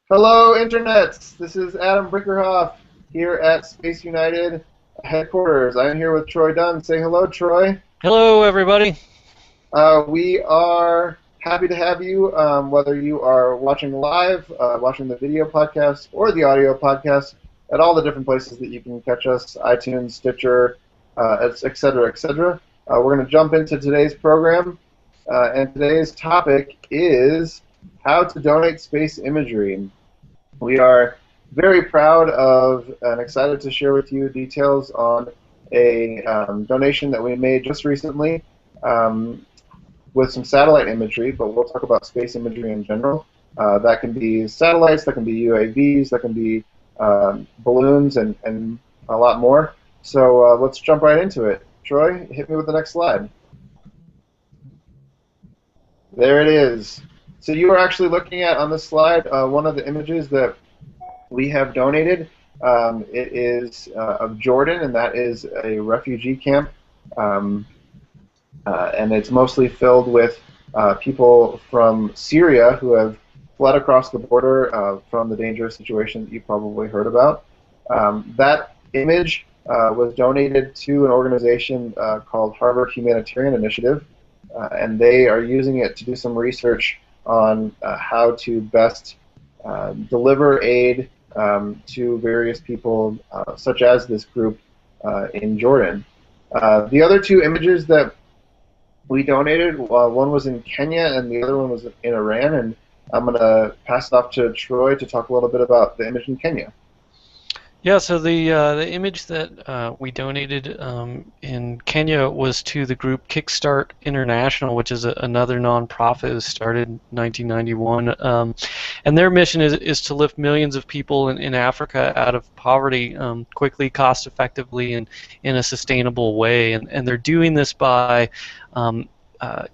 Hello, Internets! This is Adam Brinckerhoff here at SpaceUnited headquarters. I'm here with Troy Dunn. Say hello, Troy. Hello, everybody. We are happy to have you, whether you are watching live, watching the video podcast, or the audio podcast, at all the different places that you can catch us, iTunes, Stitcher, et cetera, et cetera. We're going to jump into today's program, and today's topic is how to donate space imagery. We are very proud of and excited to share with you details on a donation that we made just recently with some satellite imagery, but we'll talk about space imagery in general. That can be satellites, that can be UAVs, that can be balloons, and a lot more. So let's jump right into it. Troy, hit me with the next slide. There it is. So you are actually looking at, on this slide, one of the images that we have donated. It is of Jordan, and that is a refugee camp. And it's mostly filled with people from Syria who have fled across the border from the dangerous situation that you probably heard about. That image was donated to an organization called Harvard Humanitarian Initiative, and they are using it to do some research on how to best deliver aid to various people, such as this group in Jordan. The other two images that we donated, one was in Kenya and the other one was in Iran, and I'm going to pass it off to Troy to talk a little bit about the image in Kenya. Yeah, so the image that we donated in Kenya was to the group Kickstart International, which is another nonprofit that started in 1991. And their mission is to lift millions of people in Africa out of poverty quickly, cost-effectively, and in a sustainable way. And they're doing this by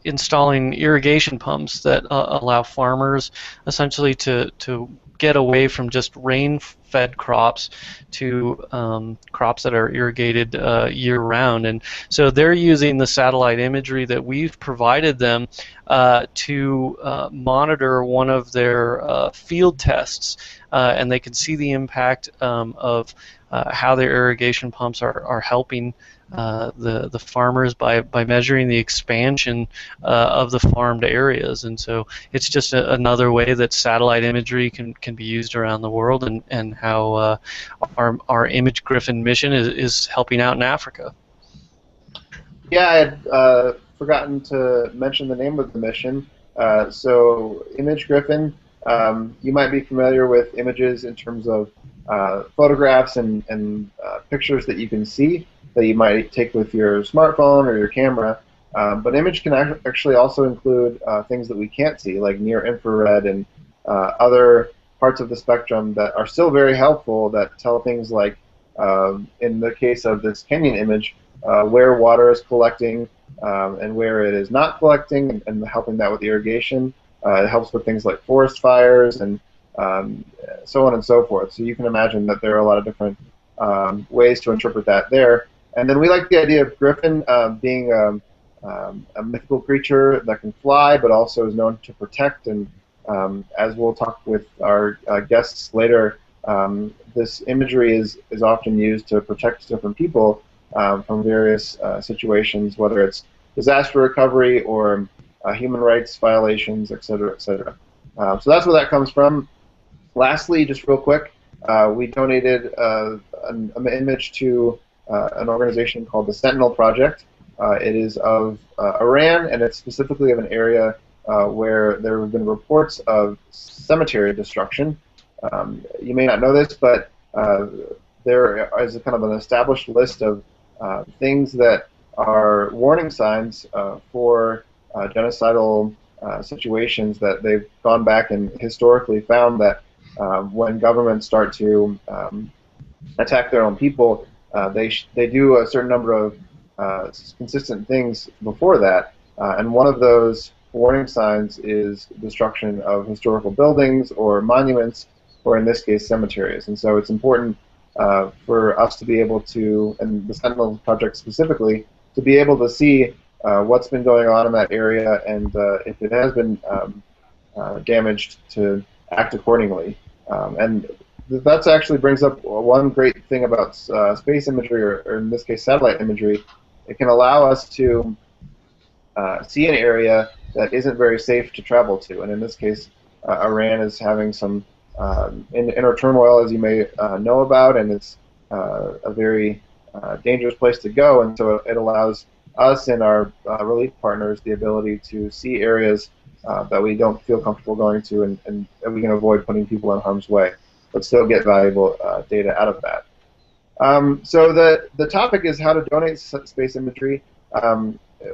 installing irrigation pumps that allow farmers essentially to get away from just rain-fed crops to crops that are irrigated year-round. And so they're using the satellite imagery that we've provided them to monitor one of their field tests, and they can see the impact of how their irrigation pumps are helping the farmers by measuring the expansion of the farmed areas. And so it's just another way that satellite imagery can be used around the world, and how our Image Griffin mission is helping out in Africa. Yeah, I had forgotten to mention the name of the mission. So Image Griffin, you might be familiar with images in terms of photographs and pictures that you can see that you might take with your smartphone or your camera. But image can actually also include things that we can't see, like near-infrared and other parts of the spectrum that are still very helpful, that tell things like, in the case of this Kenyan image, where water is collecting and where it is not collecting, and helping that with irrigation. It helps with things like forest fires and so on and so forth. So you can imagine that there are a lot of different ways to interpret that there. And then we like the idea of Griffin being a mythical creature that can fly, but also is known to protect. And as we'll talk with our guests later, this imagery is often used to protect different people from various situations, whether it's disaster recovery or human rights violations, et cetera, et cetera. So that's where that comes from. Lastly, just real quick, we donated an image to an organization called the Sentinel Project. It is of Iran, and it's specifically of an area where there have been reports of cemetery destruction. You may not know this, but there is a kind of an established list of things that are warning signs for genocidal situations, that they've gone back and historically found that when governments start to attack their own people, they do a certain number of consistent things before that, and one of those warning signs is destruction of historical buildings or monuments, or in this case cemeteries. And so it's important for us to be able to, and the Sentinel Project specifically, to be able to see what's been going on in that area, and if it has been damaged, to act accordingly. And that actually brings up one great thing about space imagery, or in this case satellite imagery. It can allow us to see an area that isn't very safe to travel to. And in this case, Iran is having some inner turmoil, as you may know about, and it's a very dangerous place to go. And so it allows us and our relief partners the ability to see areas that we don't feel comfortable going to, and we can avoid putting people in harm's way, but still get valuable data out of that. So the topic is how to donate space imagery.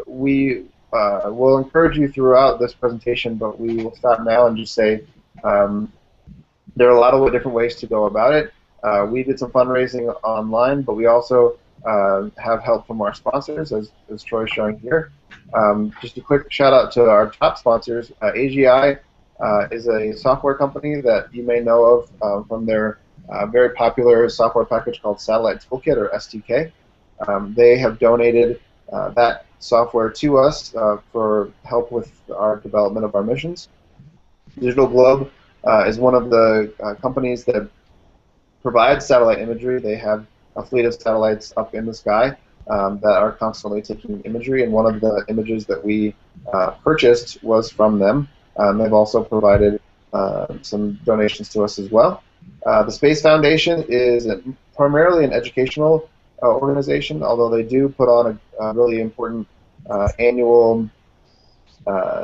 We will encourage you throughout this presentation, but we will stop now and just say there are a lot of different ways to go about it. We did some fundraising online, but we also have help from our sponsors, as Troy's showing here. Just a quick shout out to our top sponsors. AGI is a software company that you may know of from their very popular software package called Satellite Toolkit, or STK. They have donated that software to us for help with our development of our missions. Digital Globe is one of the companies that provides satellite imagery. They have a fleet of satellites up in the sky that are constantly taking imagery, and one of the images that we purchased was from them. They've also provided some donations to us as well. The Space Foundation is primarily an educational organization, although they do put on a really important annual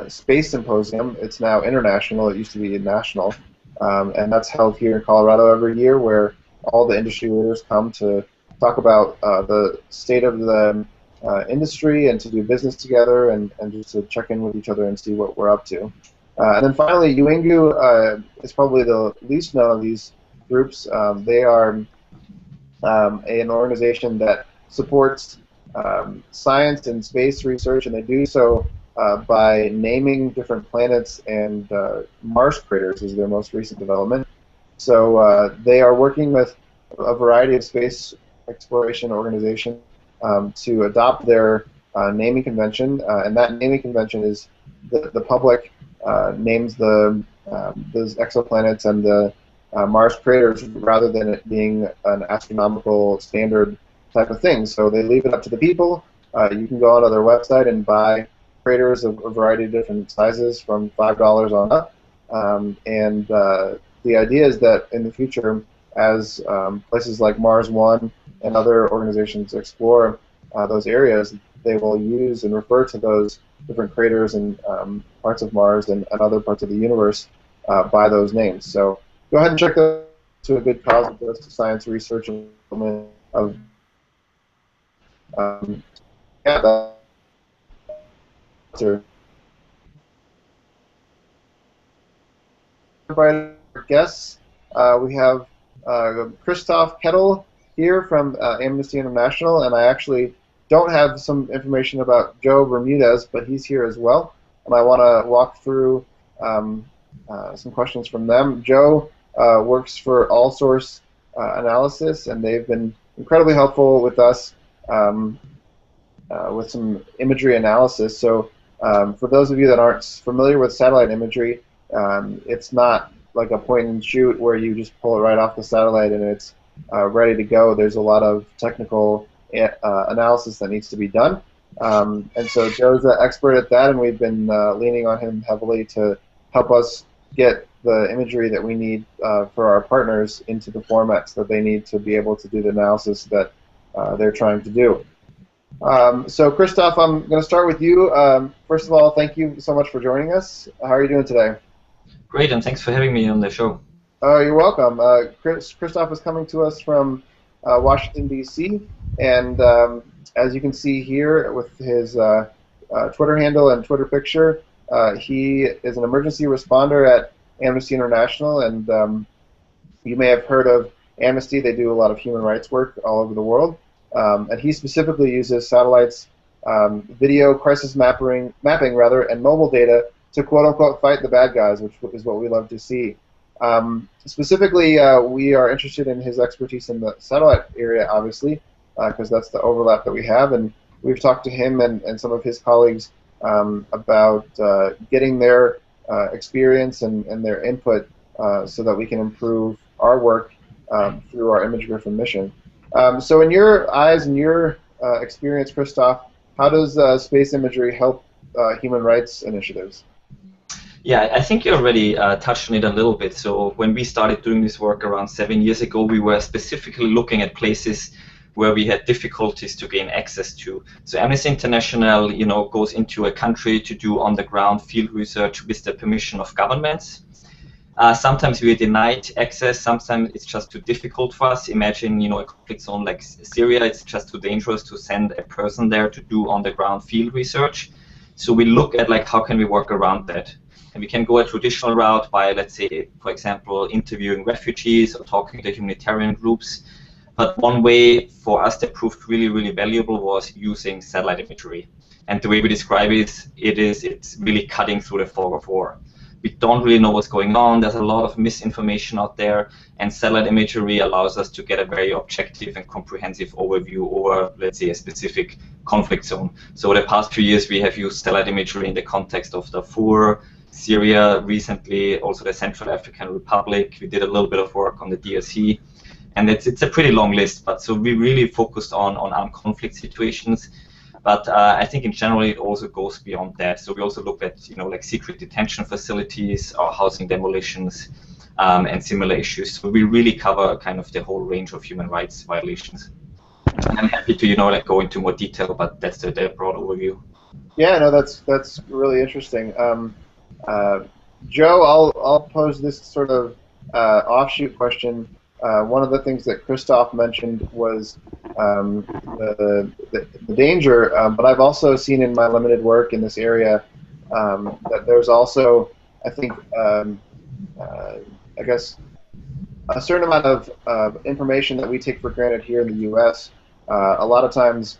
space symposium. It's now international. It used to be national, and that's held here in Colorado every year, where all the industry leaders come to talk about the state of the industry and to do business together, and just to check in with each other and see what we're up to. And then finally, UINGU is probably the least known of these groups. They are an organization that supports science and space research, and they do so by naming different planets, and Mars craters is their most recent development. So they are working with a variety of space exploration organizations to adopt their naming convention, and that naming convention is the public names those exoplanets and the Mars craters rather than it being an astronomical standard type of thing. So they leave it up to the people. You can go onto their website and buy craters of a variety of different sizes from $5 on up. And the idea is that in the future, as places like Mars One and other organizations explore those areas, they will use and refer to those different craters and parts of Mars and other parts of the universe by those names. So go ahead and check that to a good cause of this science research and of yeah, that's our guests. We have Christoph Koettl here from Amnesty International, and I actually don't have some information about Joe Bermudez, but he's here as well, and I want to walk through some questions from them. Joe works for AllSource Analysis, and they've been incredibly helpful with us with some imagery analysis. So for those of you that aren't familiar with satellite imagery, it's not like a point and shoot where you just pull it right off the satellite and it's ready to go. There's a lot of technical analysis that needs to be done. And so Joe's an expert at that, and we've been leaning on him heavily to help us get the imagery that we need for our partners into the formats that they need to be able to do the analysis that they're trying to do. So Christoph, I'm going to start with you. First of all, thank you so much for joining us. How are you doing today? Great, and thanks for having me on the show. You're welcome. Christoph is coming to us from Washington, D.C., and as you can see here with his Twitter handle and Twitter picture, he is an emergency responder at Amnesty International, and you may have heard of Amnesty. They do a lot of human rights work all over the world, and he specifically uses satellites, video crisis mapping, and mobile data to quote-unquote fight the bad guys, which is what we love to see. Specifically, we are interested in his expertise in the satellite area, obviously, because that's the overlap that we have, and we've talked to him and some of his colleagues about getting their experience and their input so that we can improve our work through our Image Griffin mission. So in your eyes and your experience, Christoph, how does space imagery help human rights initiatives? Yeah, I think you already touched on it a little bit. So when we started doing this work around 7 years ago, we were specifically looking at places where we had difficulties to gain access to. So Amnesty International, goes into a country to do on-the-ground field research with the permission of governments. Sometimes we are denied access. Sometimes it's just too difficult for us. Imagine, a conflict zone like Syria. It's just too dangerous to send a person there to do on-the-ground field research. So we look at how can we work around that. And we can go a traditional route by, let's say, for example, interviewing refugees or talking to humanitarian groups. But one way for us that proved really, really valuable was using satellite imagery. And the way we describe it's really cutting through the fog of war. We don't really know what's going on. There's a lot of misinformation out there, and satellite imagery allows us to get a very objective and comprehensive overview over, let's say, a specific conflict zone. So the past few years, we have used satellite imagery in the context of Darfur, Syria, recently also the Central African Republic. We did a little bit of work on the DRC, and it's a pretty long list. But so we really focused on armed conflict situations. But I think in general it also goes beyond that. So we also look at secret detention facilities or housing demolitions and similar issues. So we really cover kind of the whole range of human rights violations. And I'm happy to go into more detail, but that's the broad overview. Yeah, no, that's really interesting. Joe, I'll pose this sort of offshoot question. One of the things that Christoph mentioned was the danger, but I've also seen in my limited work in this area that there's also, I think, I guess, a certain amount of information that we take for granted here in the U.S. A lot of times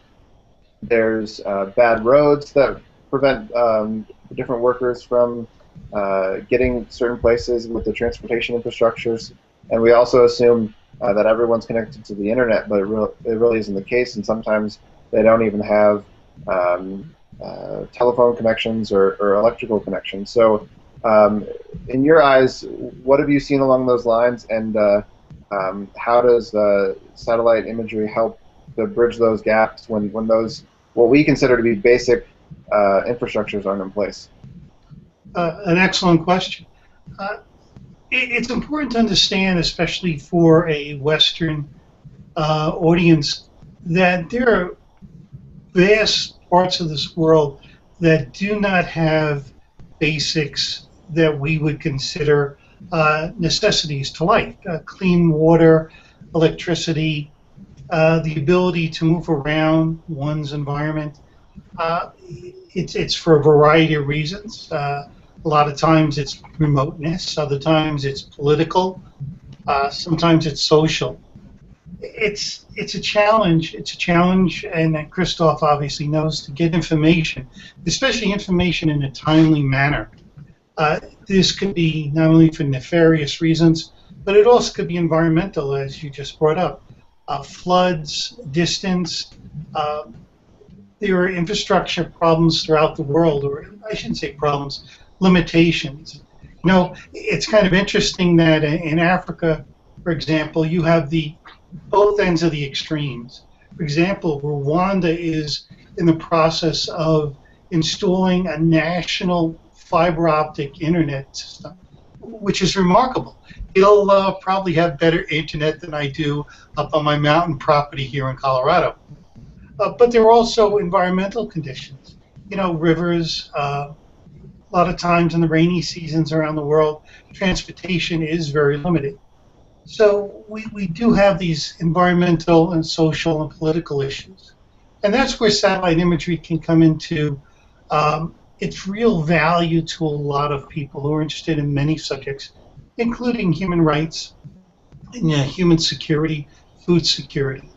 there's bad roads that prevent different workers from getting certain places with the transportation infrastructures. And we also assume that everyone's connected to the internet, but it really isn't the case. And sometimes they don't even have telephone connections or electrical connections. So, in your eyes, what have you seen along those lines, and how does satellite imagery help to bridge those gaps when those what we consider to be basic infrastructures aren't in place? An excellent question. It's important to understand, especially for a Western audience, that there are vast parts of this world that do not have basics that we would consider necessities to life. Clean water, electricity, the ability to move around one's environment. It's for a variety of reasons. A lot of times it's remoteness, other times it's political, sometimes it's social. It's a challenge. It's a challenge, and Christoph obviously knows, to get information, especially information in a timely manner. This could be not only for nefarious reasons, but it also could be environmental, as you just brought up. Floods, distance. There are infrastructure problems throughout the world, or I shouldn't say problems, limitations. It's kind of interesting that in Africa, for example, you have both ends of the extremes. For example, Rwanda is in the process of installing a national fiber optic internet system, which is remarkable. It'll probably have better internet than I do up on my mountain property here in Colorado. But there are also environmental conditions. Rivers, a lot of times in the rainy seasons around the world, transportation is very limited. So we do have these environmental and social and political issues. And that's where satellite imagery can come into its real value to a lot of people who are interested in many subjects, including human rights, and, human security, food security.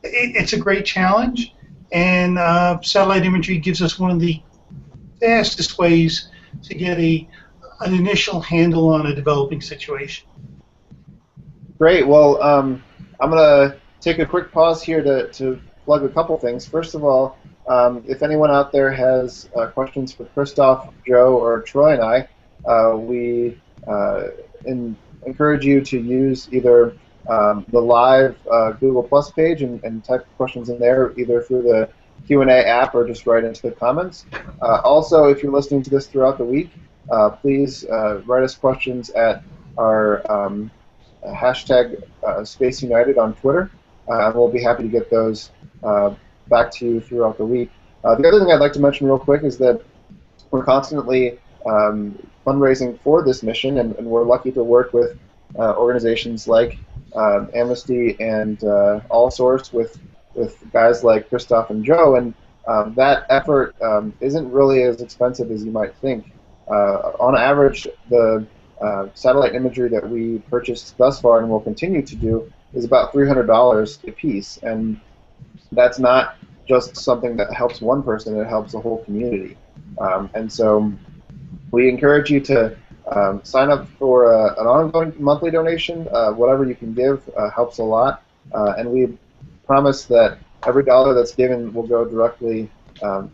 It's a great challenge, and satellite imagery gives us one of the fastest ways to get an initial handle on a developing situation. Great. Well, I'm going to take a quick pause here to plug a couple things. First of all, if anyone out there has questions for Christoph, Joe, or Troy and I, we encourage you to use either the live Google Plus page and type questions in there, either through the Q&A app or just right into the comments. Also, if you're listening to this throughout the week, please write us questions at our hashtag SpaceUnited on Twitter, and we'll be happy to get those back to you throughout the week. The other thing I'd like to mention real quick is that we're constantly fundraising for this mission, and we're lucky to work with organizations like Amnesty and AllSource with guys like Christoph and Joe, and that effort isn't really as expensive as you might think. On average, the satellite imagery that we purchased thus far and will continue to do is about $300 a piece, and that's not just something that helps one person, it helps the whole community. And so we encourage you to sign up for an ongoing monthly donation. Whatever you can give helps a lot, and we promise that every dollar that's given will go directly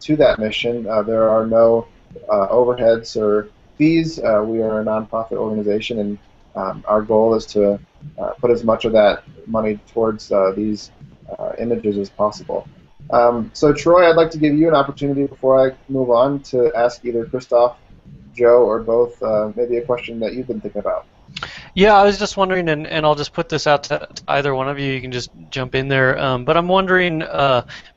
to that mission. There are no overheads or fees. We are a nonprofit organization, and our goal is to put as much of that money towards these images as possible. So Troy, I'd like to give you an opportunity before I move on to ask either Christoph, Joe, or both maybe a question that you've been thinking about. Yeah, I was just wondering, and I'll just put this out to either one of you. You can just jump in there. But I'm wondering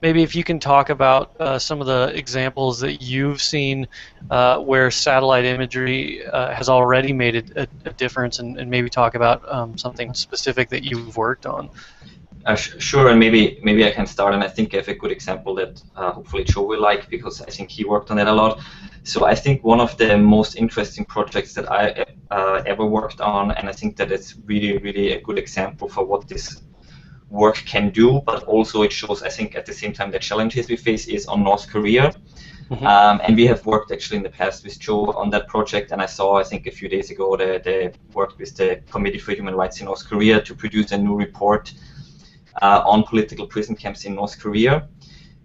maybe if you can talk about some of the examples that you've seen where satellite imagery has already made a difference, and maybe talk about something specific that you've worked on. Sure, and maybe I can start, and I think I have a good example that hopefully Joe will like, because I think he worked on it a lot. So I think one of the most interesting projects that I ever worked on, and I think that it's really, really a good example for what this work can do, but also it shows, I think, at the same time the challenges we face, is on North Korea. Mm-hmm. And we have worked actually in the past with Joe on that project, and I saw, I think a few days ago, they worked with the Committee for Human Rights in North Korea to produce a new report on political prison camps in North Korea.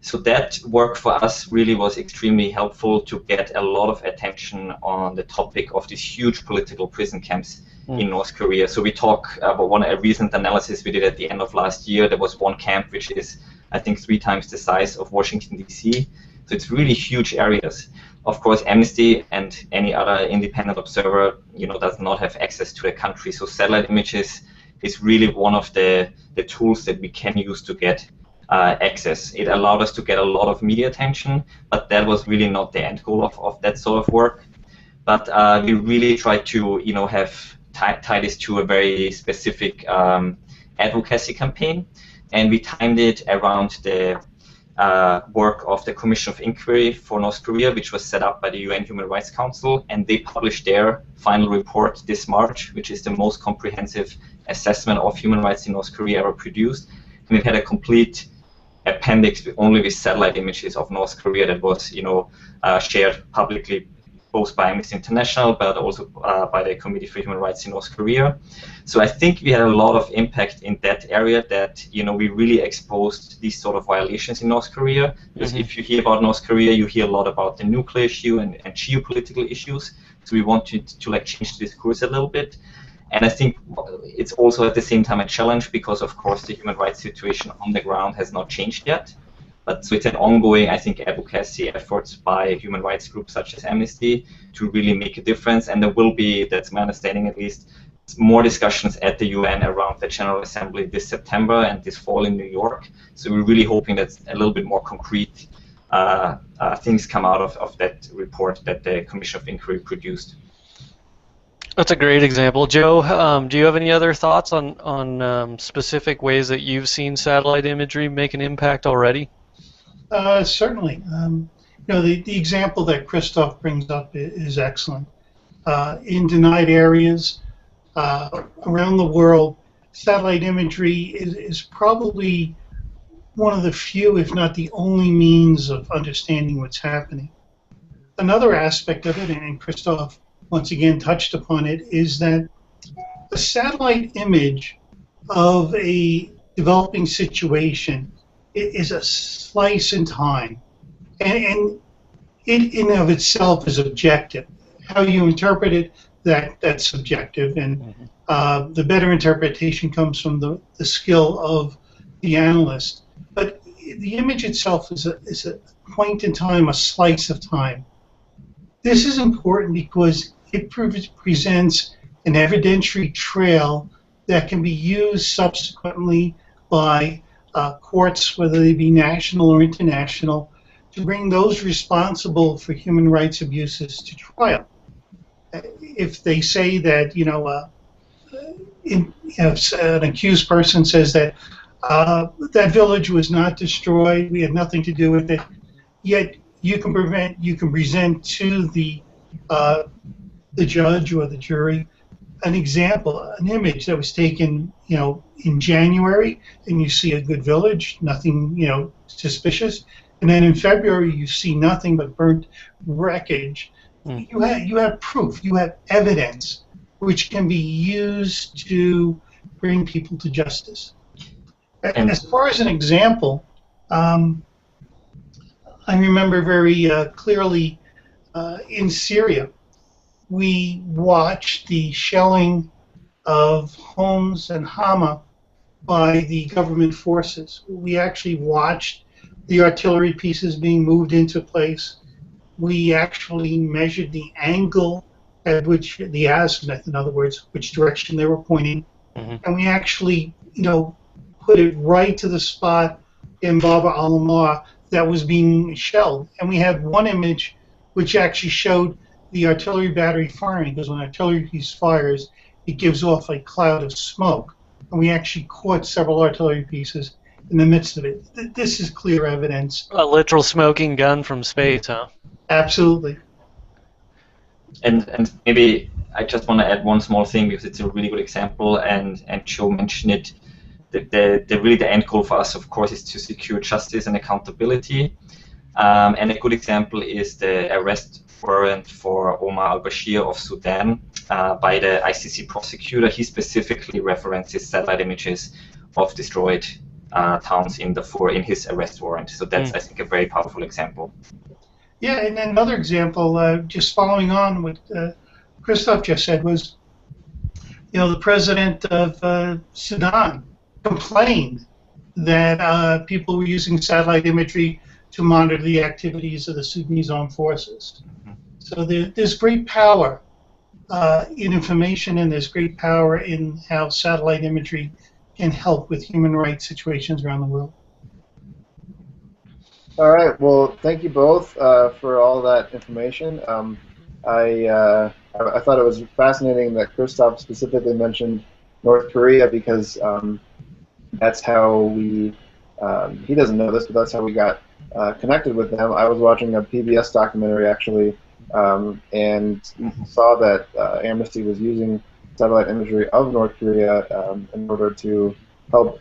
So that work for us really was extremely helpful to get a lot of attention on the topic of these huge political prison camps in North Korea. So we talk about a recent analysis we did at the end of last year. There was one camp which is, I think, 3 times the size of Washington, D.C. So it's really huge areas. Of course, Amnesty and any other independent observer, does not have access to the country. So satellite images is really one of the tools that we can use to get access. It allowed us to get a lot of media attention, but that was really not the end goal of that sort of work. But we really tried to, have tie this to a very specific advocacy campaign, and we timed it around the work of the Commission of Inquiry for North Korea, which was set up by the UN Human Rights Council, and they published their final report this March, which is the most comprehensive assessment of human rights in North Korea ever produced. And it had a complete appendix only with satellite images of North Korea that was, shared publicly, both by Amnesty International, but also by the Committee for Human Rights in North Korea. So I think we had a lot of impact in that area, that we really exposed these sort of violations in North Korea. Because if you hear about North Korea, you hear a lot about the nuclear issue and geopolitical issues. So we wanted to change the discourse a little bit. And I think it's also at the same time a challenge, because of course the human rights situation on the ground has not changed yet. But so it's an ongoing, I think, advocacy efforts by human rights groups such as Amnesty to really make a difference. And there will be, that's my understanding at least, more discussions at the UN around the General Assembly this September and this fall in New York. So we're really hoping that a little bit more concrete things come out of that report that the Commission of Inquiry produced. That's a great example. Joe, do you have any other thoughts on specific ways that you've seen satellite imagery make an impact already? Certainly. The example that Christoph brings up is excellent. In denied areas around the world, satellite imagery is probably one of the few, if not the only, means of understanding what's happening. Another aspect of it, and Christoph once again touched upon it, is that a satellite image of a developing situation is a slice in time, and it in of itself is objective. How you interpret it, that's subjective, and the better interpretation comes from the skill of the analyst. But the image itself is a point in time, a slice of time. This is important because it presents an evidentiary trail that can be used subsequently by courts, whether they be national or international, to bring those responsible for human rights abuses to trial. If they say that, if an accused person says that that village was not destroyed, we had nothing to do with it, yet you can present to the judge or the jury an example, an image that was taken, in January, and you see a good village, nothing, suspicious, and then in February you see nothing but burnt wreckage. You have proof, you have evidence, which can be used to bring people to justice. And as far as an example, I remember very clearly in Syria, we watched the shelling of homes in Hama by the government forces. We actually watched the artillery pieces being moved into place. We actually measured the angle at which the azimuth, in other words, which direction they were pointing, and we actually, put it right to the spot in Baba al-Ammar that was being shelled. And we had one image which actually showed the artillery battery firing, because when an artillery piece fires, it gives off a cloud of smoke. And we actually caught several artillery pieces in the midst of it. This is clear evidence. A literal smoking gun from space, huh? Absolutely. And maybe I just want to add one small thing, because it's a really good example, and Joe mentioned it. The end goal for us, of course, is to secure justice and accountability. And a good example is the arrest warrant for Omar al-Bashir of Sudan by the ICC prosecutor. He specifically references satellite images of destroyed towns in Darfur in his arrest warrant. So that's, I think, a very powerful example. Yeah, and another example, just following on what Christoph just said, was, the president of Sudan complained that people were using satellite imagery to monitor the activities of the Sudanese armed forces. So there's great power in information, and there's great power in how satellite imagery can help with human rights situations around the world. All right. Well, thank you both for all that information. I thought it was fascinating that Christoph specifically mentioned North Korea, because that's how we. He doesn't know this, but that's how we got connected with them. I was watching a PBS documentary actually, and saw that Amnesty was using satellite imagery of North Korea in order to help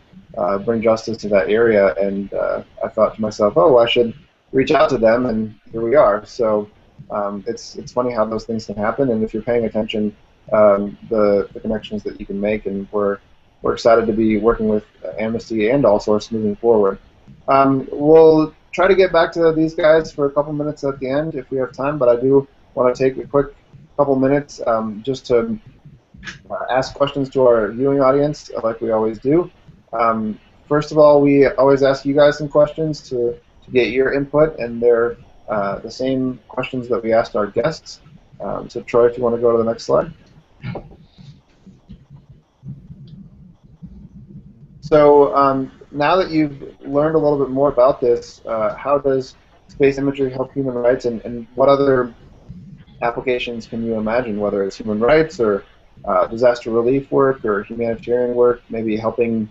bring justice to that area, and I thought to myself, oh, I should reach out to them, and here we are. So it's funny how those things can happen, and if you're paying attention, the connections that you can make, and we're excited to be working with Amnesty and AllSource moving forward. We'll try to get back to these guys for a couple minutes at the end if we have time, but I do want to take a quick couple minutes just to ask questions to our viewing audience, like we always do. First of all, we always ask you guys some questions to get your input, and they're the same questions that we asked our guests. So Troy, if you want to go to the next slide. So now that you've learned a little bit more about this, how does space imagery help human rights, and what other applications can you imagine, whether it's human rights or disaster relief work or humanitarian work, maybe helping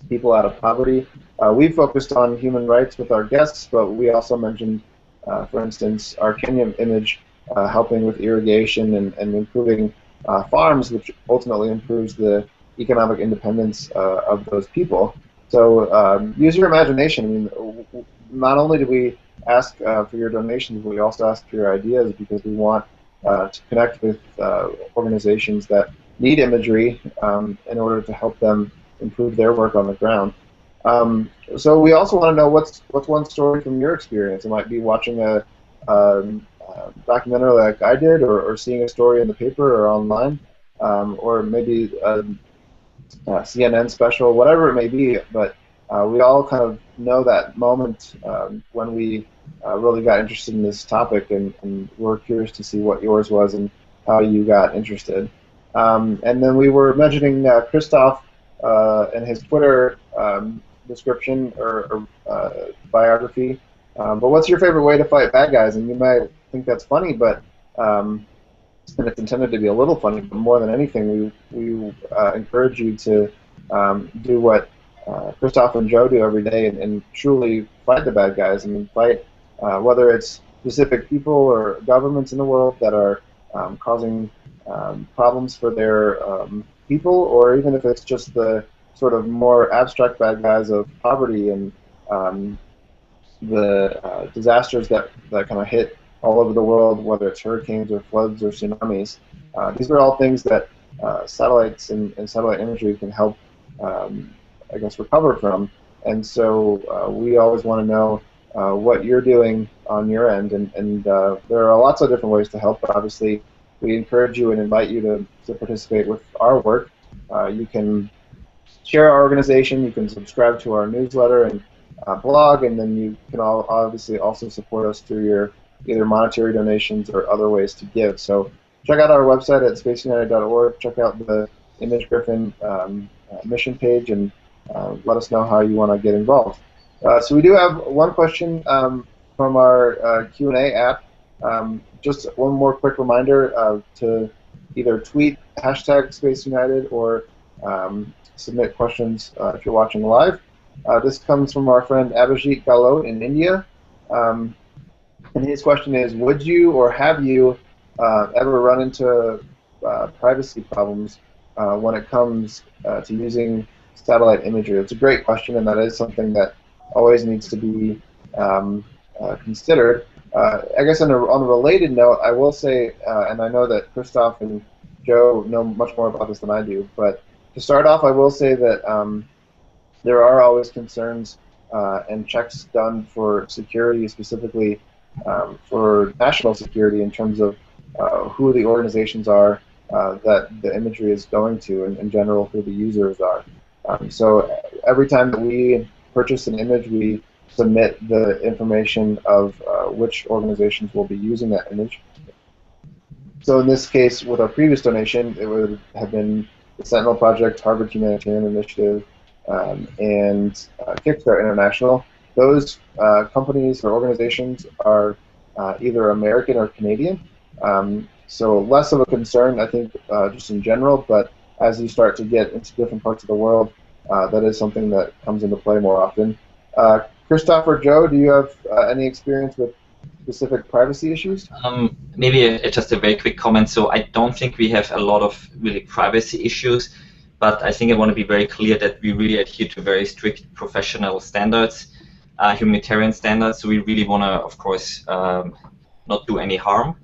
people out of poverty? We've focused on human rights with our guests, but we also mentioned, for instance, our Kenya image helping with irrigation and improving farms, which ultimately improves the economic independence of those people. So use your imagination. I mean, not only do we ask for your donations, but we also ask for your ideas, because we want to connect with organizations that need imagery in order to help them improve their work on the ground. So we also want to know what's one story from your experience. It might be watching a documentary like I did, or seeing a story in the paper or online, or maybe a CNN special, whatever it may be. But we all kind of know that moment when we really got interested in this topic, and we're curious to see what yours was and how you got interested. And then we were mentioning Christoph and his Twitter description or biography. But what's your favorite way to fight bad guys? And you might think that's funny, but and it's intended to be a little funny. But more than anything, we encourage you to do what Christoph and Joe do every day, and truly fight the bad guys. I mean, fight whether it's specific people or governments in the world that are causing problems for their people, or even if it's just the sort of more abstract bad guys of poverty and the disasters that kind of hit all over the world, whether it's hurricanes or floods or tsunamis. These are all things that satellites and satellite imagery can help, I guess, recover from. And so we always want to know what you're doing on your end. And there are lots of different ways to help, but obviously we encourage you and invite you to participate with our work. You can share our organization, you can subscribe to our newsletter and blog, and then you can obviously also support us through your either monetary donations or other ways to give. So check out our website at spaceunited.org, check out the Image Griffin mission page, and let us know how you want to get involved. So we do have one question from our Q&A app. Just one more quick reminder to either tweet #SpaceUnited or submit questions if you're watching live. This comes from our friend Abhijit Galot in India. And his question is, would you or have you ever run into privacy problems when it comes to using satellite imagery? It's a great question, and that is something that always needs to be considered. I guess on a related note, I will say, and I know that Christoph and Joe know much more about this than I do, but to start off, I will say that there are always concerns and checks done for security, specifically for national security, in terms of who the organizations are that the imagery is going to, and in general who the users are. So every time that we purchase an image, we submit the information of which organizations will be using that image. So in this case, with our previous donation, it would have been the Sentinel Project, Harvard Humanitarian Initiative, and Kickstart International. Those companies or organizations are either American or Canadian. So less of a concern, I think, just in general, but as you start to get into different parts of the world, that is something that comes into play more often. Christoph or Joe, do you have any experience with specific privacy issues? Maybe just a very quick comment. So I don't think we have a lot of really privacy issues, but I think I want to be very clear that we really adhere to very strict professional standards, humanitarian standards. So we really want to, of course, not do any harm.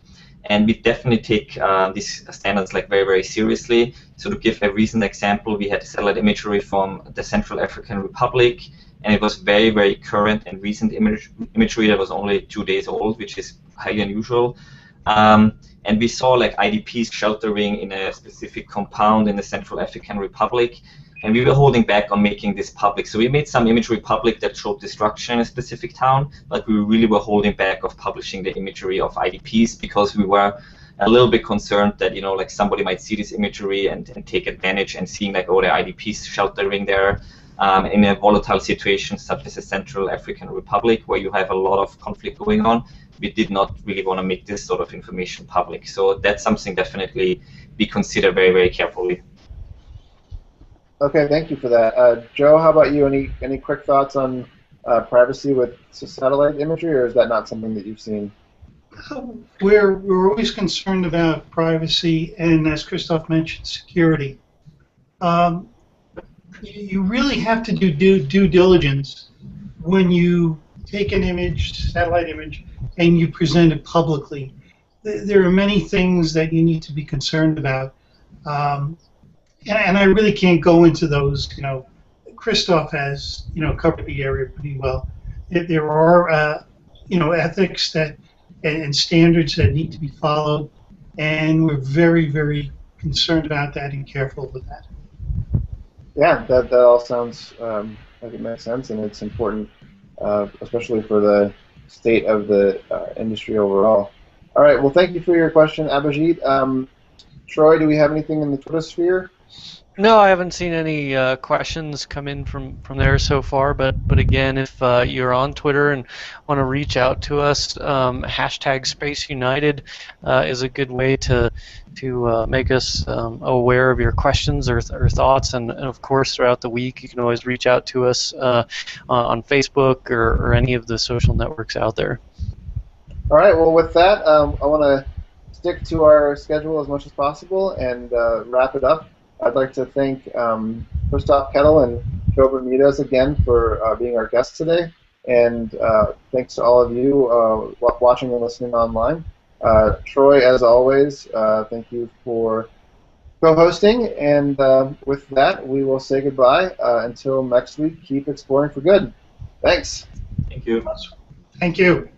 And we definitely take these standards very, very seriously. So to give a recent example, we had satellite imagery from the Central African Republic, and it was very, very current and recent imagery that was only 2 days old, which is highly unusual. And we saw IDPs sheltering in a specific compound in the Central African Republic, and we were holding back on making this public. So we made some imagery public that showed destruction in a specific town, but we really were holding back of publishing the imagery of IDPs because we were a little bit concerned that somebody might see this imagery and take advantage, and seeing oh, the IDPs sheltering there in a volatile situation such as the Central African Republic, where you have a lot of conflict going on. We did not really want to make this sort of information public. So that's something definitely we consider very, very carefully. Okay, thank you for that. Joe, how about you? Any quick thoughts on privacy with satellite imagery, or is that not something that you've seen? We're always concerned about privacy and, as Christoph mentioned, security. You really have to do due diligence when you take an image, satellite image, and you present it publicly. There are many things that you need to be concerned about. And I really can't go into those. Christoph has covered the area pretty well. There are ethics that and standards that need to be followed, and we're very, very concerned about that and careful with that. Yeah, that all sounds like it makes sense, and it's important, especially for the state of the industry overall. All right, well, thank you for your question, Abhijit. Troy, do we have anything in the Twitter sphere? No, I haven't seen any questions come in from there so far, but again, if you're on Twitter and want to reach out to us, hashtag SpaceUnited is a good way to make us aware of your questions or thoughts, and of course throughout the week you can always reach out to us on Facebook or any of the social networks out there. All right, well, with that, I want to stick to our schedule as much as possible and wrap it up. I'd like to thank Christoph Koettl and Joe Bermudez again for being our guests today, and thanks to all of you watching and listening online. Troy, as always, thank you for co-hosting, and with that, we will say goodbye. Until next week, keep exploring for good. Thanks. Thank you. Thank you.